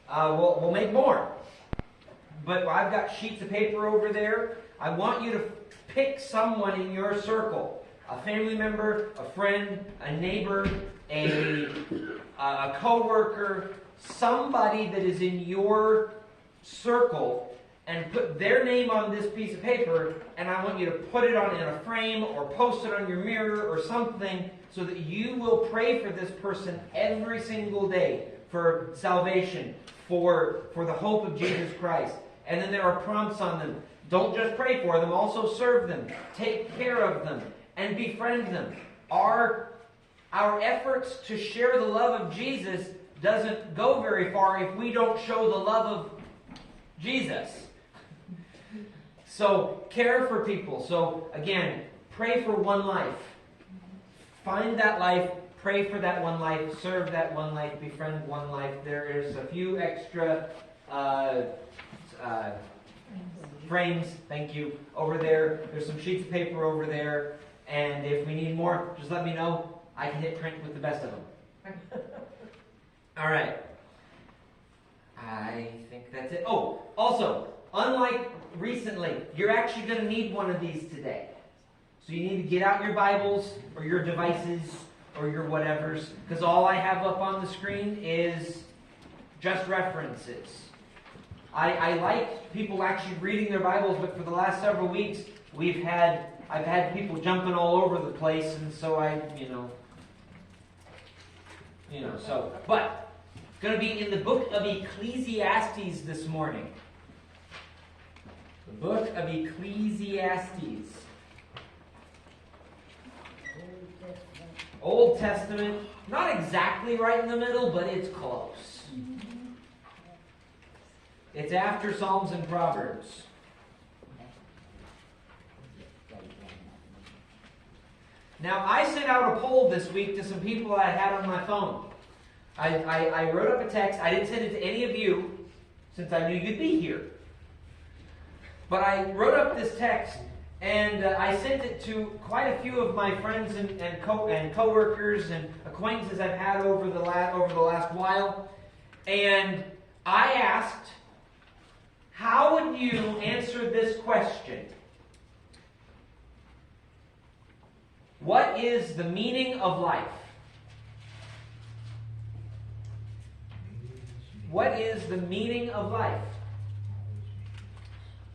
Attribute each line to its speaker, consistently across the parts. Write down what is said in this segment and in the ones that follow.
Speaker 1: we'll make more. But I've got sheets of paper over there. I want you to pick someone in your circle. A family member, a friend, a neighbor, a co-worker, somebody that is in your circle, and put their name on this piece of paper, and I want you to put it on in a frame or post it on your mirror or something so that you will pray for this person every single day for salvation, for the hope of Jesus Christ. And then there are prompts on them. Don't just pray for them, also serve them, take care of them, and befriend them. Our efforts to share the love of Jesus doesn't go very far if we don't show the love of Jesus. So, care for people. So, again, pray for one life. Find that life, pray for that one life, serve that one life, befriend one life. There is a few extra frames, thank you, over there. There's some sheets of paper over there. And if we need more, just let me know. I can hit print with the best of them. All right. I think that's it. Oh, also, unlike recently, you're actually going to need one of these today. So you need to get out your Bibles or your devices or your whatevers, because all I have up on the screen is just references. I like people actually reading their Bibles, but for the last several weeks, I've had people jumping all over the place, and so but it's going to be in the book of Ecclesiastes this morning. The book of Ecclesiastes. Old Testament, not exactly right in the middle, but it's close. It's after Psalms and Proverbs. Now, I sent out a poll this week to some people I had on my phone. I wrote up a text. I didn't send it to any of you, since I knew you'd be here. But I wrote up this text, and I sent it to quite a few of my friends and co-workers and acquaintances I've had over the last while. And I asked, how would you answer this question? What is the meaning of life? What is the meaning of life?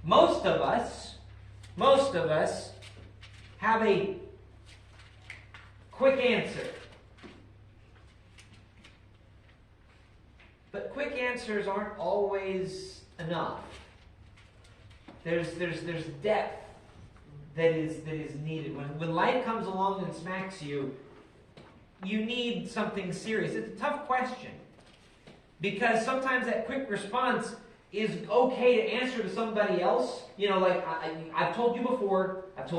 Speaker 1: Most of us have a quick answer. But quick answers aren't always enough. There's depth that is needed. When life comes along and smacks you, you need something serious. It's a tough question. Because sometimes that quick response is okay to answer to somebody else. Like I've told you before that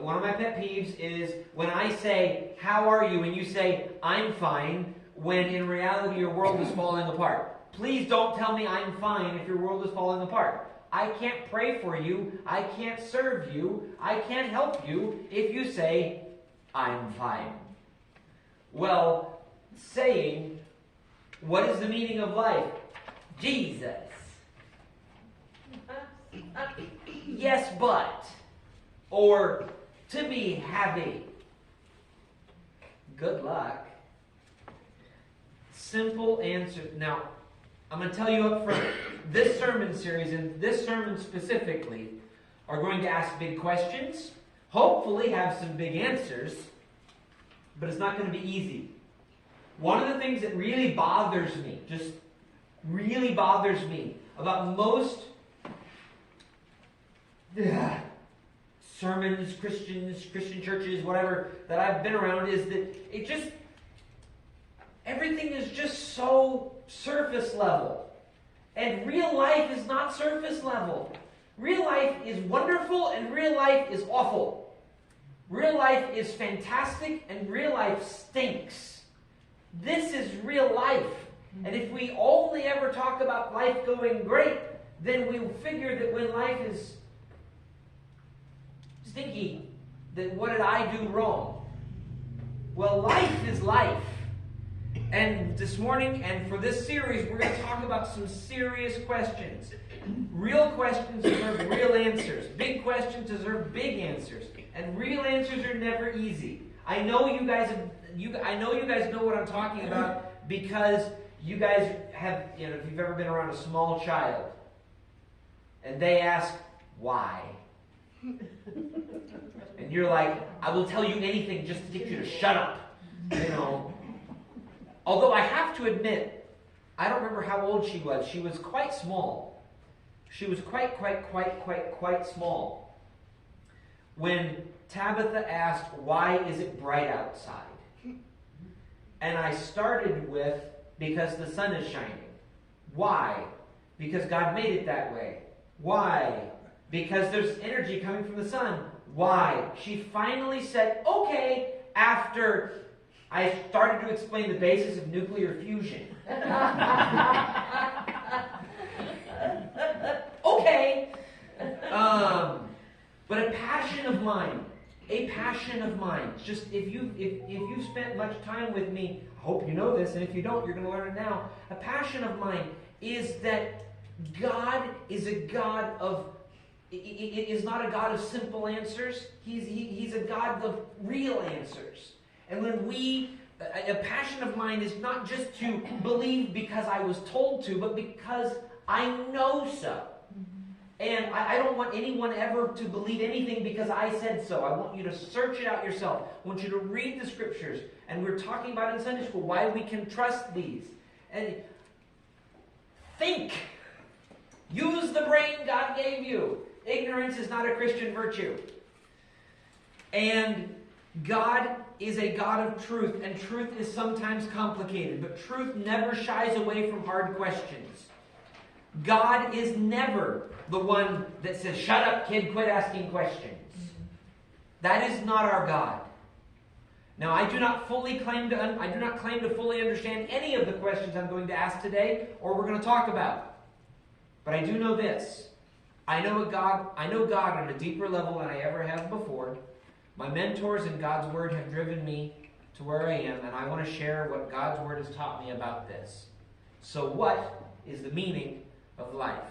Speaker 1: one of my pet peeves is when I say, how are you? And you say, I'm fine, when in reality your world is falling apart. Please don't tell me I'm fine if your world is falling apart. I can't pray for you. I can't serve you. I can't help you if you say, I'm fine. Well, saying, what is the meaning of life? Jesus. Yes, but. Or, to be happy. Good luck. Simple answer. Now, I'm going to tell you up front, this sermon series and this sermon specifically are going to ask big questions, hopefully have some big answers, but it's not going to be easy. One of the things that really bothers me, just really bothers me about most sermons, Christian churches, whatever, that I've been around is that everything is just so surface level. And real life is not surface level. Real life is wonderful and real life is awful. Real life is fantastic and real life stinks. This is real life. And if we only ever talk about life going great, then we'll figure that when life is stinky, that what did I do wrong? Well, life is life. And this morning, and for this series, we're going to talk about some serious questions. Real questions deserve real answers. Big questions deserve big answers. And real answers are never easy. I know you guys know what I'm talking about because you guys have, if you've ever been around a small child, and they ask, why? And you're like, I will tell you anything just to get you to shut up. Although I have to admit, I don't remember how old she was. She was quite small. She was quite small. When Tabitha asked, why is it bright outside? And I started with, because the sun is shining. Why? Because God made it that way. Why? Because there's energy coming from the sun. Why? She finally said, okay, after I started to explain the basis of nuclear fusion. Okay. But a passion of mine. Just if you've spent much time with me, I hope you know this, and if you don't, you're going to learn it now. A passion of mine is that God is a God of, is not a God of simple answers. He's a God of real answers. And when a passion of mine is not just to believe because I was told to, but because I know so. And I don't want anyone ever to believe anything because I said so. I want you to search it out yourself. I want you to read the scriptures. And we're talking about in Sunday school why we can trust these. And think. Use the brain God gave you. Ignorance is not a Christian virtue. And God is a God of truth, and truth is sometimes complicated, but truth never shies away from hard questions. God is never the one that says, shut up, kid, quit asking questions. That is not our God. Now, I do not claim to fully understand any of the questions I'm going to ask today, or we're going to talk about. But I do know this. I know God on a deeper level than I ever have before. My mentors in God's Word have driven me to where I am, and I want to share what God's Word has taught me about this. So what is the meaning of life?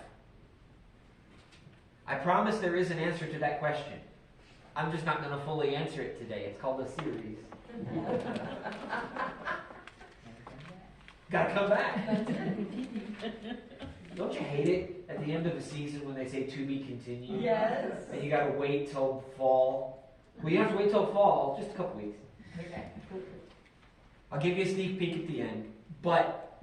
Speaker 1: I promise there is an answer to that question. I'm just not going to fully answer it today. It's called a series. Gotta come back. Don't you hate it at the end of a season when they say to be continued?
Speaker 2: Yes.
Speaker 1: And you gotta wait till fall. Well, you don't have to wait till fall, just a couple weeks.
Speaker 2: Okay.
Speaker 1: I'll give you a sneak peek at the end. But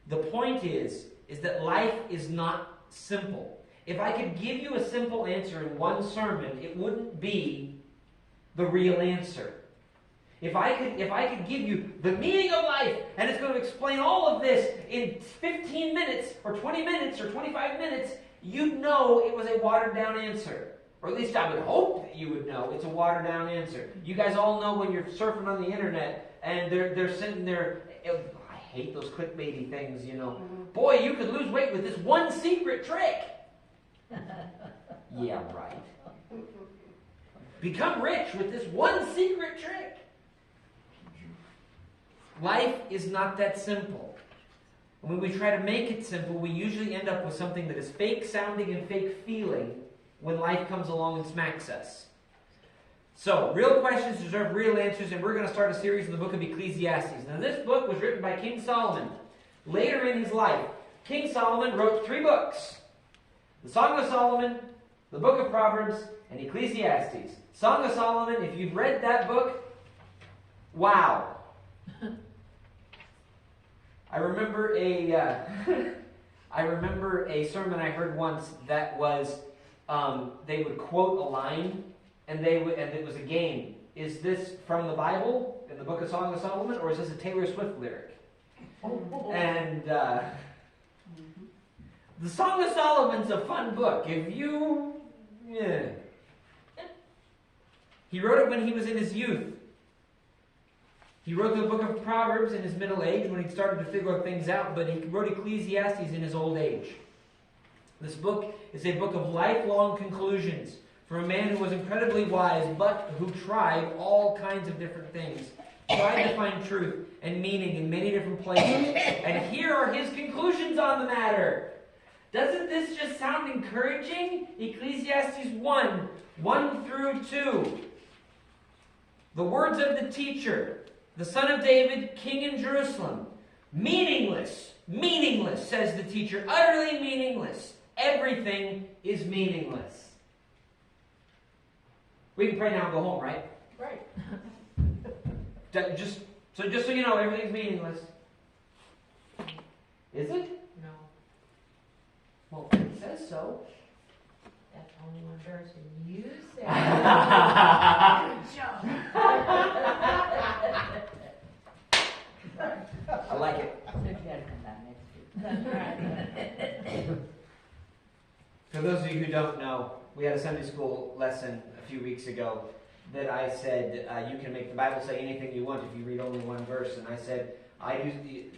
Speaker 1: the point is that life is not simple. If I could give you a simple answer in one sermon, it wouldn't be the real answer. If I could give you the meaning of life, and it's going to explain all of this in 15 minutes, or 20 minutes, or 25 minutes, you'd know it was a watered-down answer. Or at least I would hope that you would know it's a watered-down answer. You guys all know when you're surfing on the internet, and they're sitting there, I hate those clickbaity things, Boy, you could lose weight with this one secret trick. Yeah, right. Become rich with this one secret trick. Life is not that simple. When we try to make it simple, we usually end up with something that is fake sounding and fake feeling when life comes along and smacks us. So, real questions deserve real answers, and we're going to start a series in the book of Ecclesiastes. Now, this book was written by King Solomon. Later in his life, King Solomon wrote 3 books. The Song of Solomon, the Book of Proverbs, and Ecclesiastes. Song of Solomon, if you've read that book, wow. I remember a sermon I heard once that was, they would quote a line, and it was a game. Is this from the Bible, in the book of Song of Solomon, or is this a Taylor Swift lyric? And the Song of Solomon's a fun book. He wrote it when he was in his youth. He wrote the book of Proverbs in his middle age when he started to figure things out, but he wrote Ecclesiastes in his old age. This book is a book of lifelong conclusions for a man who was incredibly wise, but who tried all kinds of different things tried to find truth and meaning in many different places. And here are his conclusions on the matter. Doesn't this just sound encouraging? Ecclesiastes 1 through 2. The words of the teacher, the son of David, king in Jerusalem. Meaningless, meaningless, says the teacher. Utterly meaningless. Everything is meaningless. We can pray now and go home, right?
Speaker 2: Right.
Speaker 1: Just so you know, everything's meaningless. Is it?
Speaker 2: No.
Speaker 1: Well, it says so.
Speaker 2: That's only one verse, and you said.
Speaker 1: I like it.
Speaker 2: So you gotta come back next week. That's right.
Speaker 1: For those of you who don't know, we had a Sunday school lesson a few weeks ago that I said you can make the Bible say anything you want if you read only one verse. And I said,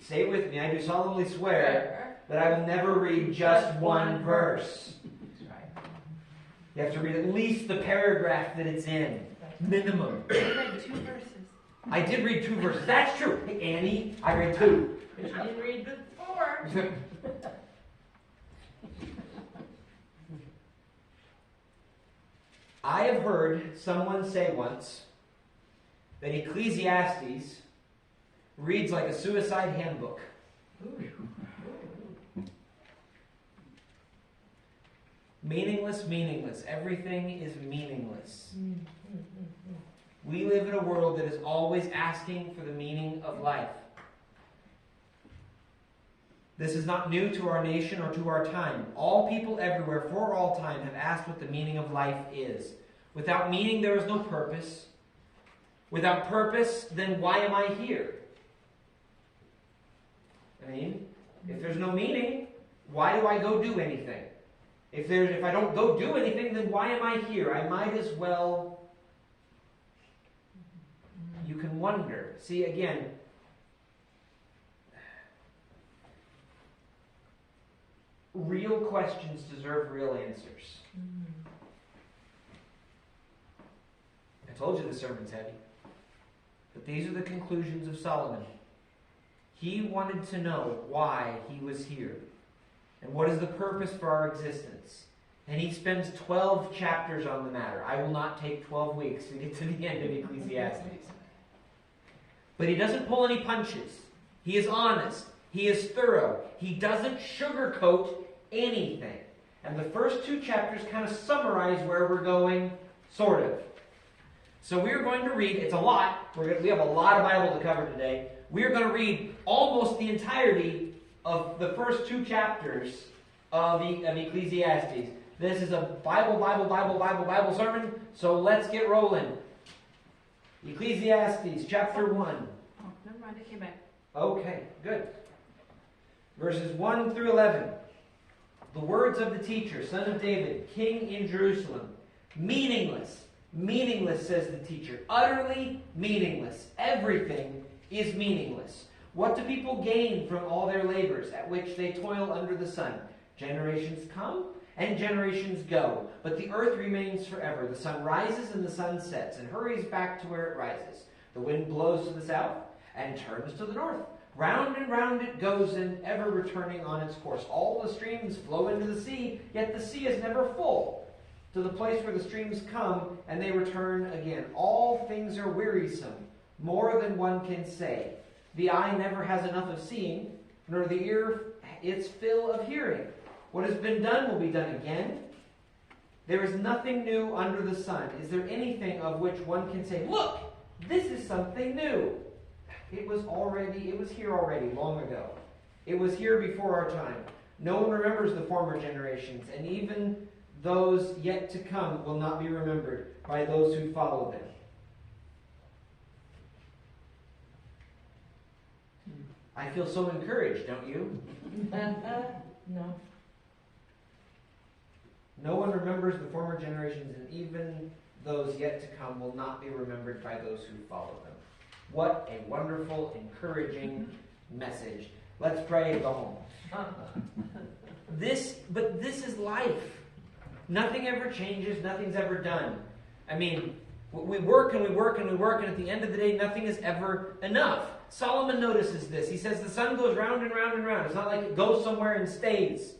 Speaker 1: say it with me, I do solemnly swear that I will never read just one verse.
Speaker 2: That's right.
Speaker 1: You have to read at least the paragraph that it's in. Minimum.
Speaker 2: You read 2 verses.
Speaker 1: I did read 2 verses. That's true. Hey, Annie, I read 2.
Speaker 2: But you didn't read the 4.
Speaker 1: I have heard someone say once that Ecclesiastes reads like a suicide handbook. Meaningless, meaningless. Everything is meaningless. We live in a world that is always asking for the meaning of life. This is not new to our nation or to our time. All people everywhere for all time have asked what the meaning of life is. Without meaning, there is no purpose. Without purpose, then why am I here? I mean, if there's no meaning, why do I go do anything? If I don't go do anything, then why am I here? I might as well... You can wonder. See, again, real questions deserve real answers. I told you the sermon's heavy. But these are the conclusions of Solomon. He wanted to know why he was here. And what is the purpose for our existence. And he spends 12 chapters on the matter. I will not take 12 weeks to get to the end of Ecclesiastes. But he doesn't pull any punches. He is honest. He is thorough. He doesn't sugarcoat anything. And the first 2 chapters kind of summarize where we're going, sort of. So we're going to read, it's a lot. We have a lot of Bible to cover today. We're going to read almost the entirety of the first 2 chapters of Ecclesiastes. This is a Bible sermon, so let's get rolling. Ecclesiastes chapter 1.
Speaker 2: Oh, never mind, it came back.
Speaker 1: Okay, good. Verses 1 through 11. The words of the teacher, son of David, king in Jerusalem. Meaningless. Meaningless, says the teacher. Utterly meaningless. Everything is meaningless. What do people gain from all their labors at which they toil under the sun? Generations come and generations go, but the earth remains forever. The sun rises and the sun sets and hurries back to where it rises. The wind blows to the south and turns to the north. Round and round it goes, and ever returning on its course. All the streams flow into the sea, yet the sea is never full. To the place where the streams come, and they return again. All things are wearisome, more than one can say. The eye never has enough of seeing, nor the ear its fill of hearing. What has been done will be done again. There is nothing new under the sun. Is there anything of which one can say, look, this is something new? It was here already, long ago. It was here before our time. No one remembers the former generations, and even those yet to come will not be remembered by those who follow them. I feel so encouraged, don't you?
Speaker 2: No.
Speaker 1: No one remembers the former generations, and even those yet to come will not be remembered by those who follow them. What a wonderful, encouraging message. Let's pray and go home. This is life. Nothing ever changes. Nothing's ever done. I mean, We work and we work and we work, and at the end of the day, nothing is ever enough. Solomon notices this. He says the sun goes round and round and round. It's not like it goes somewhere and stays.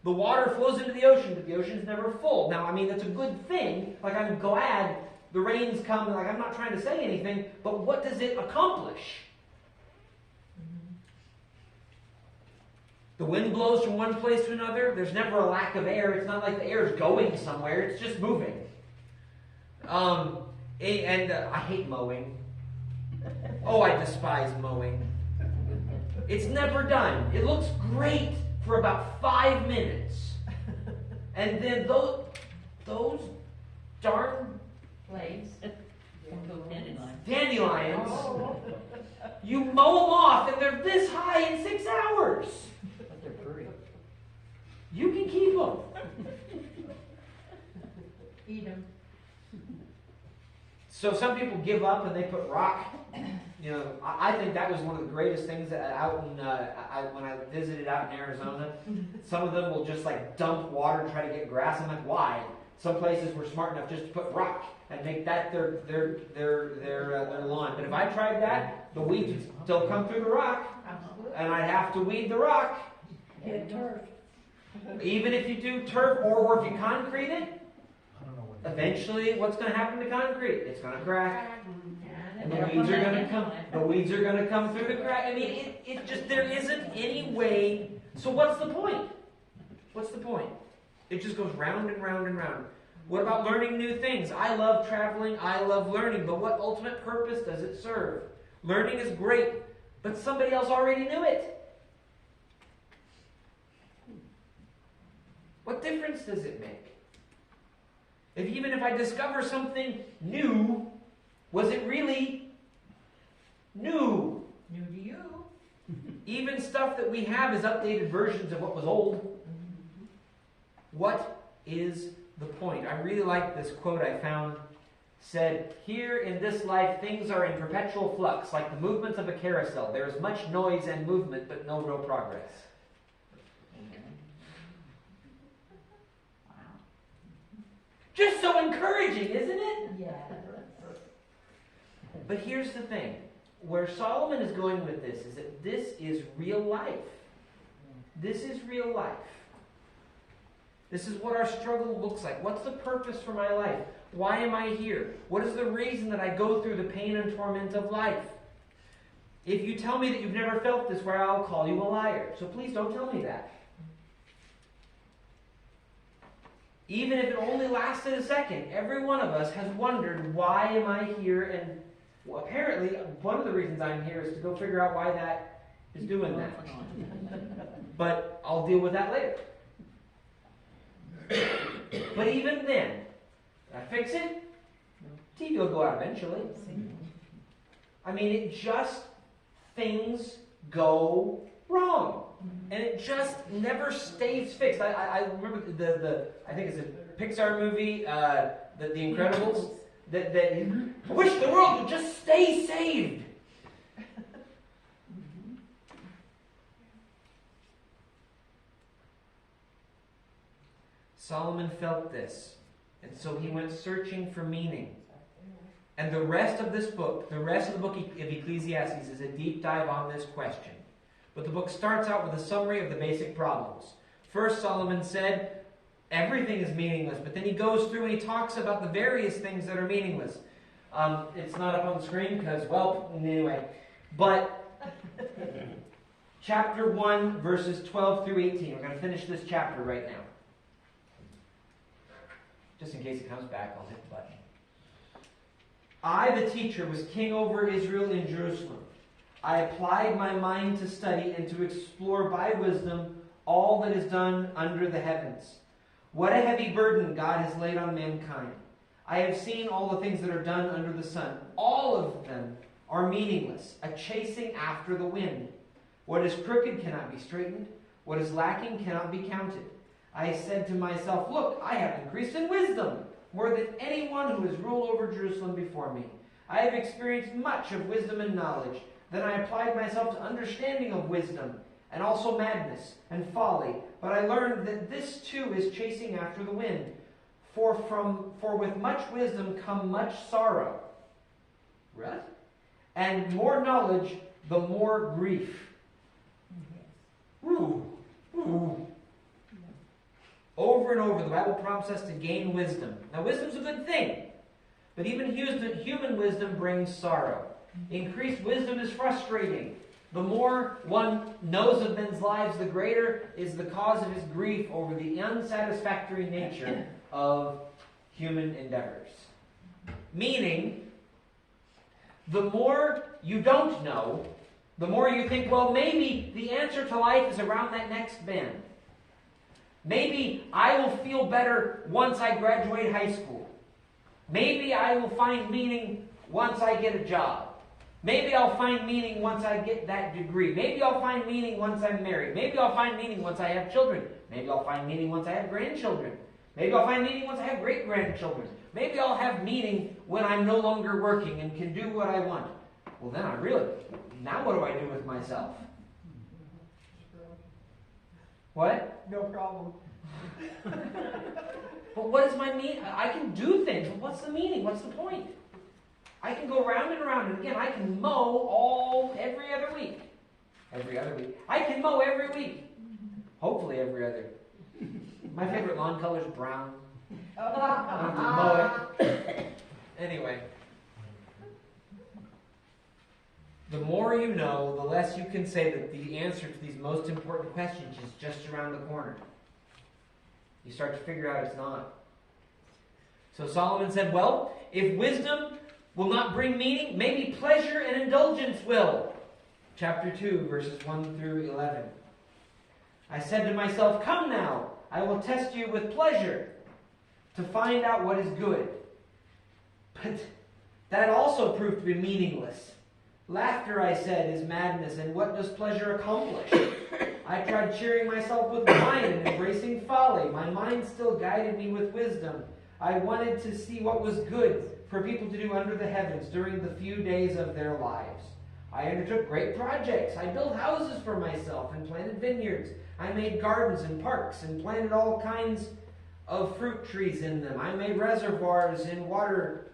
Speaker 1: The water flows into the ocean, but the ocean's never full. Now, I mean, that's a good thing. Like, I'm glad the rains come. Like, I'm not trying to say anything, but what does it accomplish? The wind blows from one place to another. There's never a lack of air. It's not like the air is going somewhere. It's just moving. I hate mowing. Oh, I despise mowing. It's never done. It looks great for about 5 minutes. And then those darn
Speaker 2: Blades.
Speaker 1: dandelions, you mow them off and they're this high in 6 hours.
Speaker 2: But they're pretty.
Speaker 1: You can keep them.
Speaker 2: Eat them.
Speaker 1: So some people give up and they put rock. You know, I think that was one of the greatest things that out in when I visited out in Arizona. Some of them will just like dump water and try to get grass. I'm like, why? Some places were smart enough just to put rock and make that their lawn. But if I tried that, the weeds would still come through the rock, and I'd have to weed the rock.
Speaker 2: Get turf.
Speaker 1: Even if you do turf or if you concrete it, eventually what's going to happen to concrete? It's going to crack. And the weeds are going to come. The weeds are going to come through the crack. I mean, it just, there isn't any way. So what's the point? What's the point? It just goes round and round and round. What about learning new things? I love traveling. I love learning. But what ultimate purpose does it serve? Learning is great, but somebody else already knew it. What difference does it make? Even if I discover something new, was it really new?
Speaker 2: New to you.
Speaker 1: Even stuff that we have is updated versions of what was old. What is the point? I really like this quote I found. Said, here in this life, things are in perpetual flux, like the movements of a carousel. There is much noise and movement, but no real progress. Just so encouraging, isn't it?
Speaker 2: Yeah.
Speaker 1: But here's the thing. Where Solomon is going with this is that this is real life. This is real life. This is what our struggle looks like. What's the purpose for my life? Why am I here? What is the reason that I go through the pain and torment of life? If you tell me that you've never felt this, where I'll call you a liar. So please don't tell me that. Even if it only lasted a second, every one of us has wondered, why am I here? And well, apparently, one of the reasons I'm here is to go figure out why that is doing that. But I'll deal with that later. But even then, I fix it, TV will go out eventually. I mean, things go wrong. And it just never stays fixed. I remember I think it's a Pixar movie, The Incredibles, that I wish the world would just stay saved. Solomon felt this, and so he went searching for meaning. And the rest of this book, the rest of the book of Ecclesiastes is a deep dive on this question. But the book starts out with a summary of the basic problems. First, Solomon said, everything is meaningless. But then he goes through and he talks about the various things that are meaningless. It's not up on the screen because, well, anyway. But chapter 1, verses 12 through 18. We're going to finish this chapter right now. Just in case it comes back, I'll hit the button. I, the teacher, was king over Israel in Jerusalem. I applied my mind to study and to explore by wisdom all that is done under the heavens. What a heavy burden God has laid on mankind. I have seen all the things that are done under the sun. All of them are meaningless, a chasing after the wind. What is crooked cannot be straightened. What is lacking cannot be counted. I said to myself, look, I have increased in wisdom, more than anyone who has ruled over Jerusalem before me. I have experienced much of wisdom and knowledge. Then I applied myself to understanding of wisdom, and also madness and folly. But I learned that this too is chasing after the wind. For with much wisdom come much sorrow. Right? And more knowledge, the more grief. Ooh. Ooh. Over and over, the Bible prompts us to gain wisdom. Now, wisdom's a good thing, but even human wisdom brings sorrow. Increased wisdom is frustrating. The more one knows of men's lives, the greater is the cause of his grief over the unsatisfactory nature of human endeavors. Meaning, the more you don't know, the more you think, well, maybe the answer to life is around that next bend. Maybe I will feel better once I graduate high school. Maybe I will find meaning once I get a job. Maybe I'll find meaning once I get that degree. Maybe I'll find meaning once I'm married. Maybe I'll find meaning once I have children. Maybe I'll find meaning once I have grandchildren. Maybe I'll find meaning once I have great-grandchildren. Maybe I'll have meaning when I'm no longer working and can do what I want. Well, then now what do I do with myself? What?
Speaker 3: No problem.
Speaker 1: But what is my meaning? I can do things, but what's the meaning? What's the point? I can go round and around, and again, I can mow every other week. Every other week. I can mow every week. Hopefully every other. My favorite lawn color is brown. I don't have to mow it. Anyway. The more you know, the less you can say that the answer to these most important questions is just around the corner. You start to figure out it's not. So Solomon said, well, if wisdom will not bring meaning, maybe pleasure and indulgence will. Chapter 2, verses 1 through 11. I said to myself, come now, I will test you with pleasure to find out what is good. But that also proved to be meaningless. Laughter, I said, is madness, and what does pleasure accomplish? I tried cheering myself with wine and embracing folly. My mind still guided me with wisdom. I wanted to see what was good for people to do under the heavens during the few days of their lives. I undertook great projects. I built houses for myself and planted vineyards. I made gardens and parks and planted all kinds of fruit trees in them. I made reservoirs in water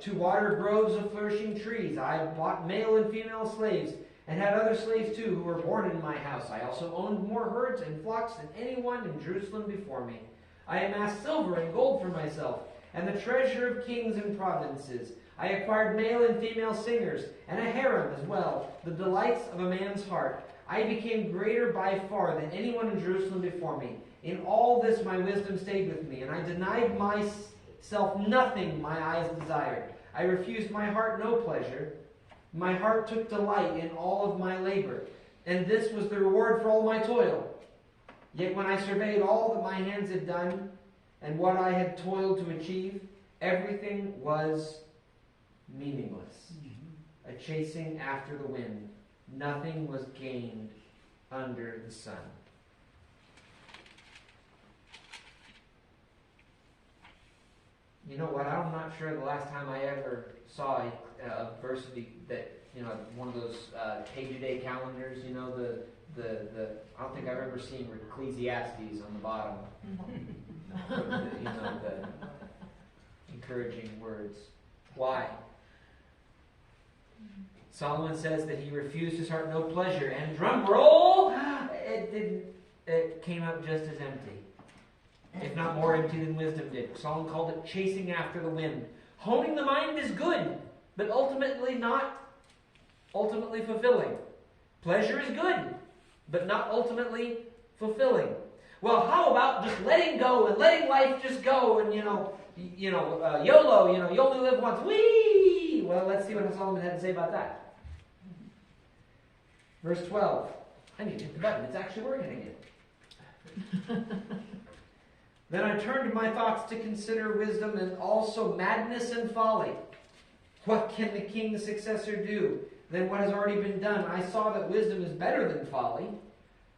Speaker 1: to water groves of flourishing trees. I bought male and female slaves and had other slaves too who were born in my house. I also owned more herds and flocks than anyone in Jerusalem before me. I amassed silver and gold for myself and the treasure of kings and provinces. I acquired male and female singers and a harem as well, the delights of a man's heart. I became greater by far than anyone in Jerusalem before me. In all this my wisdom stayed with me, and I denied myself nothing my eyes desired. I refused my heart no pleasure. My heart took delight in all of my labor, and this was the reward for all my toil. Yet when I surveyed all that my hands had done, and what I had toiled to achieve, everything was meaningless. A chasing after the wind. Nothing was gained under the sun. You know what? I'm not sure the last time I ever saw a verse that, one of those page-a-day calendars, the I don't think I've ever seen Ecclesiastes on the bottom. The encouraging words. Why? Solomon says that he refused his heart no pleasure, and drum roll, it came up just as empty, if not more empty than wisdom did. Solomon called it chasing after the wind. Honing the mind is good, but ultimately fulfilling. Pleasure is good, but not ultimately fulfilling. Well, how about just letting go and letting life just go and, YOLO, you only live once. Whee! Well, let's see what Solomon had to say about that. Verse 12. I need to hit the button. It's actually working again. Then I turned my thoughts to consider wisdom and also madness and folly. What can the king's successor do than what has already been done? I saw that wisdom is better than folly.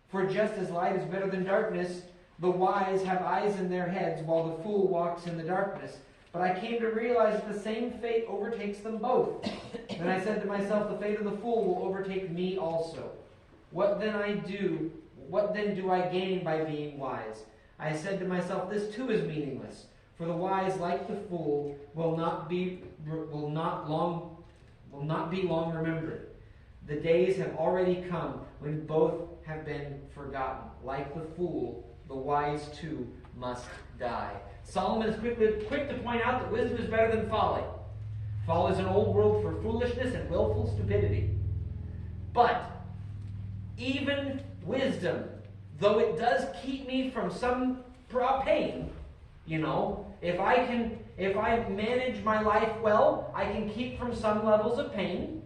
Speaker 1: For just as light is better than darkness, the wise have eyes in their heads while the fool walks in the darkness. But I came to realize that the same fate overtakes them both. Then I said to myself, the fate of the fool will overtake me also. What then do I gain by being wise? I said to myself, this too is meaningless. For the wise, like the fool, will not be long remembered. The days have already come when both have been forgotten. Like the fool, the wise too must die. Solomon is quick to point out that wisdom is better than folly. Folly is an old word for foolishness and willful stupidity. But even wisdom, though it does keep me from some pain, if I manage my life well, I can keep from some levels of pain.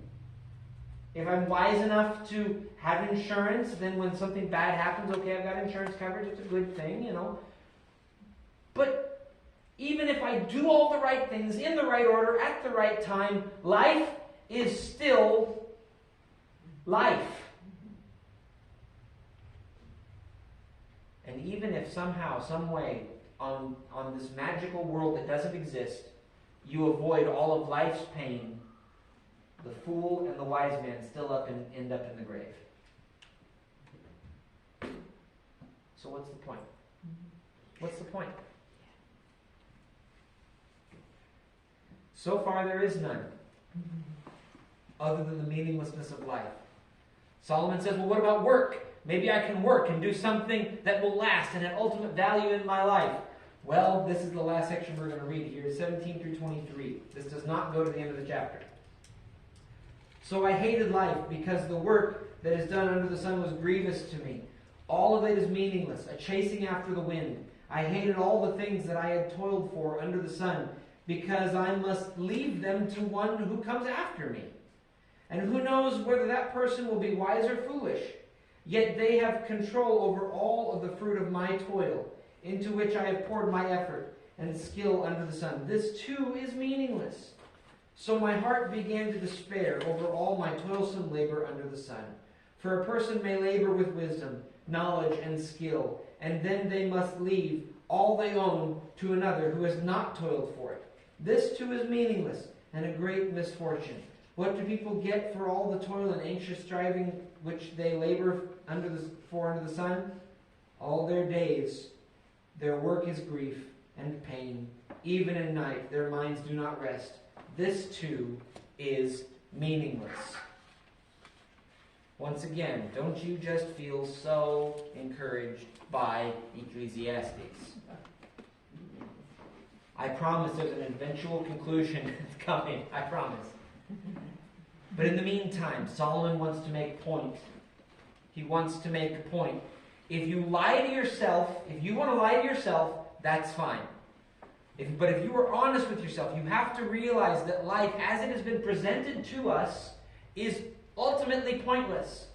Speaker 1: If I'm wise enough to have insurance, then when something bad happens, okay, I've got insurance coverage, it's a good thing, But even if I do all the right things in the right order at the right time, life is still life. And even if somehow, some way, on this magical world that doesn't exist, you avoid all of life's pain, the fool and the wise man still end up in the grave. So what's the point? What's the point? So far there is none, other than the meaninglessness of life. Solomon says, well, what about work? Maybe I can work and do something that will last and have ultimate value in my life. Well, this is the last section we're going to read here, 17 through 23. This does not go to the end of the chapter. So I hated life because the work that is done under the sun was grievous to me. All of it is meaningless, a chasing after the wind. I hated all the things that I had toiled for under the sun because I must leave them to one who comes after me. And who knows whether that person will be wise or foolish. Yet they have control over all of the fruit of my toil, into which I have poured my effort and skill under the sun. This too is meaningless. So my heart began to despair over all my toilsome labor under the sun. For a person may labor with wisdom, knowledge, and skill, and then they must leave all they own to another who has not toiled for it. This too is meaningless and a great misfortune. What do people get for all the toil and anxious striving which they labor under the sun? All their days, their work is grief and pain. Even in night, their minds do not rest. This too is meaningless. Once again, don't you just feel so encouraged by Ecclesiastes? I promise there's an eventual conclusion coming. I promise. But in the meantime, Solomon wants to make a point. He wants to make a point. If you lie to yourself, if you want to lie to yourself, that's fine. But if you are honest with yourself, you have to realize that life, as it has been presented to us, is ultimately pointless.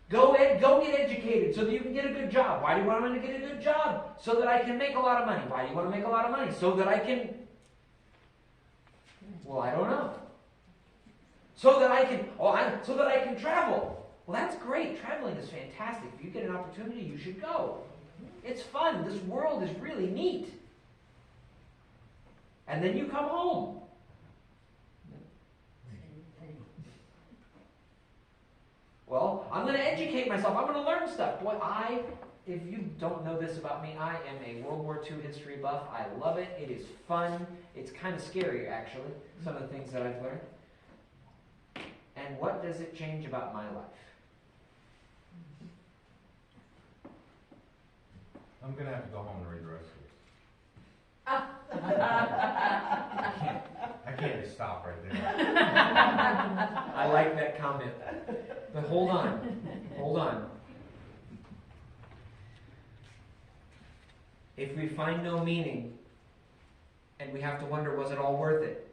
Speaker 1: Go get educated so that you can get a good job. Why do you want to get a good job? So that I can make a lot of money. Why do you want to make a lot of money? So that I can... Well, I don't know. So that I can travel. Well, that's great. Traveling is fantastic. If you get an opportunity, you should go. It's fun. This world is really neat. And then you come home. Well, I'm going to educate myself. I'm going to learn stuff. Boy, if you don't know this about me, I am a World War II history buff. I love it. It is fun. It's kind of scary, actually, some of the things that I've learned. And what does it change about my life?
Speaker 3: I'm going to have to go home and read the rest of it. I can't just stop right there.
Speaker 1: I like that comment. But hold on. If we find no meaning, and we have to wonder, was it all worth it?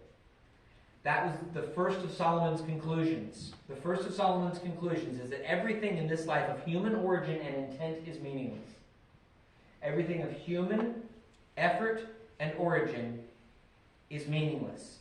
Speaker 1: That was the first of Solomon's conclusions. The first of Solomon's conclusions is that everything in this life of human origin and intent is meaningless. Everything of human effort and origin is meaningless.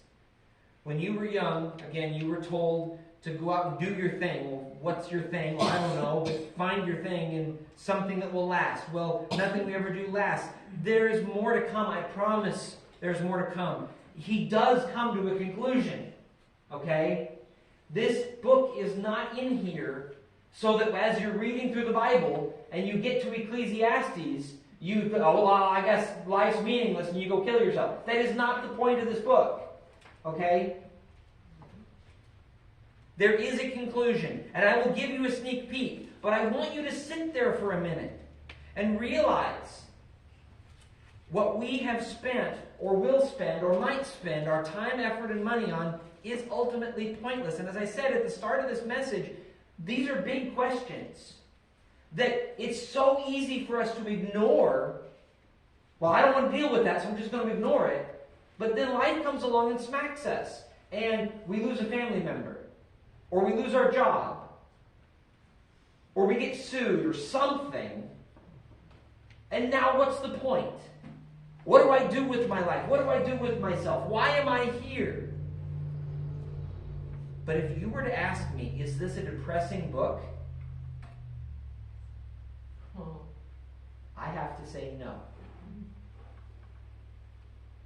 Speaker 1: When you were young, again, you were told to go out and do your thing. Well, what's your thing? Well, I don't know, but find your thing in something that will last. Well, nothing we ever do lasts. There is more to come, I promise. There's more to come. He does come to a conclusion. Okay? This book is not in here so that as you're reading through the Bible and you get to Ecclesiastes, I guess life's meaningless, and you go kill yourself. That is not the point of this book. Okay? There is a conclusion, and I will give you a sneak peek, but I want you to sit there for a minute and realize what we have spent, or will spend, or might spend our time, effort, and money on is ultimately pointless. And as I said at the start of this message, these are big questions that it's so easy for us to ignore. Well, I don't want to deal with that, so I'm just going to ignore it. But then life comes along and smacks us, and we lose a family member, or we lose our job, or we get sued, or something. And now what's the point? What do I do with my life? What do I do with myself? Why am I here? But if you were to ask me, is this a depressing book? I have to say no.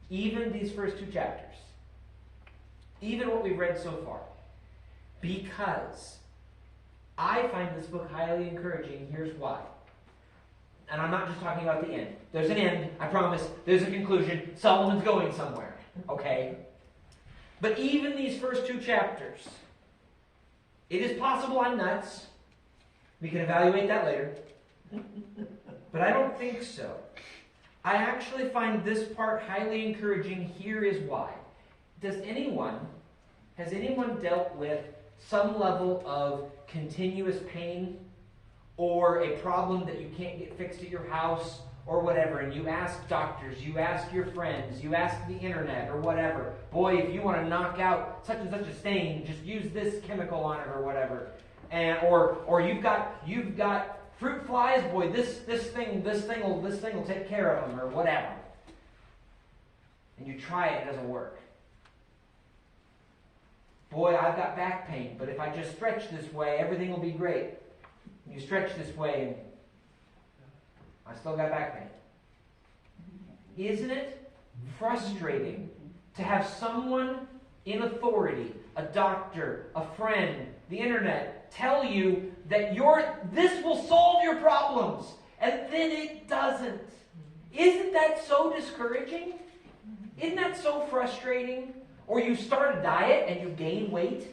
Speaker 1: Even these first 2 chapters. Even what we've read so far. Because I find this book highly encouraging. Here's why. And I'm not just talking about the end. There's an end, I promise. There's a conclusion. Solomon's going somewhere. Okay? But even these first 2 chapters, it is possible I'm nuts. We can evaluate that later. But I don't think so. I actually find this part highly encouraging. Here is why. Has anyone dealt with some level of continuous pain, or a problem that you can't get fixed at your house, or whatever, and you ask doctors, you ask your friends, you ask the internet, or whatever, boy, if you want to knock out such and such a stain, just use this chemical on it, or whatever. And or you've got fruit flies, boy, this thing will take care of them, or whatever. And you try it, it doesn't work. Boy, I've got back pain, but if I just stretch this way, everything will be great. And you stretch this way, and I still got back pain. Isn't it frustrating to have someone in authority, a doctor, a friend, the internet, tell you that this will solve your problems, and then it doesn't? Isn't that so discouraging? Isn't that so frustrating? Or you start a diet and you gain weight?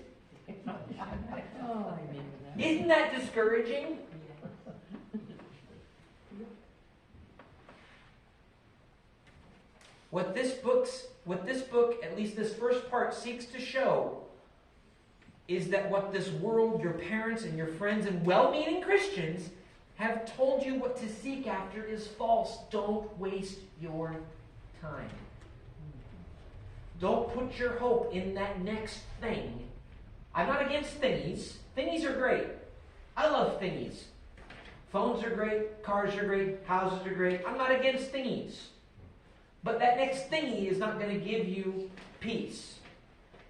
Speaker 1: Isn't that discouraging? What this book, at least this first part, seeks to show is that what this world, your parents and your friends and well-meaning Christians have told you what to seek after is false. Don't waste your time. Don't put your hope in that next thing. I'm not against thingies. Thingies are great. I love thingies. Phones are great. Cars are great. Houses are great. I'm not against thingies. But that next thingy is not going to give you peace.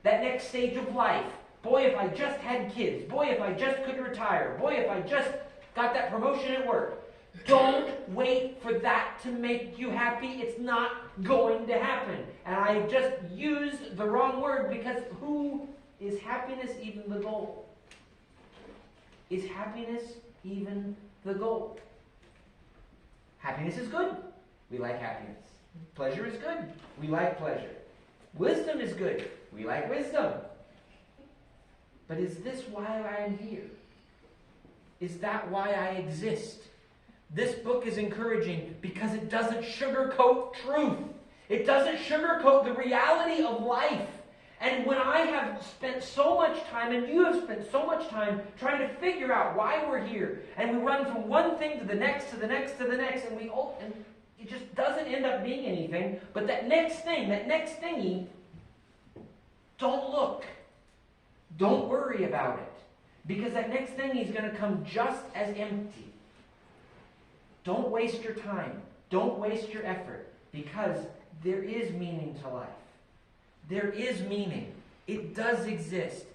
Speaker 1: That next stage of life. Boy, if I just had kids. Boy, if I just could retire. Boy, if I just got that promotion at work. Don't wait for that to make you happy. It's not going to happen. And I just used the wrong word, because is happiness even the goal? Is happiness even the goal? Happiness is good. We like happiness. Pleasure is good. We like pleasure. Wisdom is good. We like wisdom. But is this why I am here? Is that why I exist? This book is encouraging because it doesn't sugarcoat truth. It doesn't sugarcoat the reality of life. And when I have spent so much time, and you have spent so much time trying to figure out why we're here, and we run from one thing to the next, to the next, to the next, and it just doesn't end up being anything. But that next thing, that next thingy, don't look. Don't worry about it. Because that next thingy is going to come just as empty. Don't waste your time. Don't waste your effort. Because there is meaning to life. There is meaning. It does exist.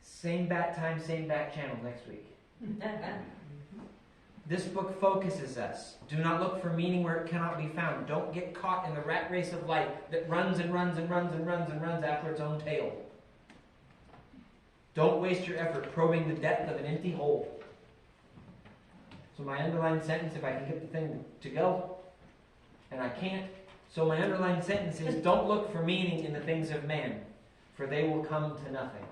Speaker 1: Same bat time, same bat channel next week. This book focuses us. Do not look for meaning where it cannot be found. Don't get caught in the rat race of life that runs and runs and runs and runs and runs after its own tail. Don't waste your effort probing the depth of an empty hole. So my underlined sentence, if I can get the thing to go, and I can't. So my underlined sentence is, don't look for meaning in the things of man, for they will come to nothing.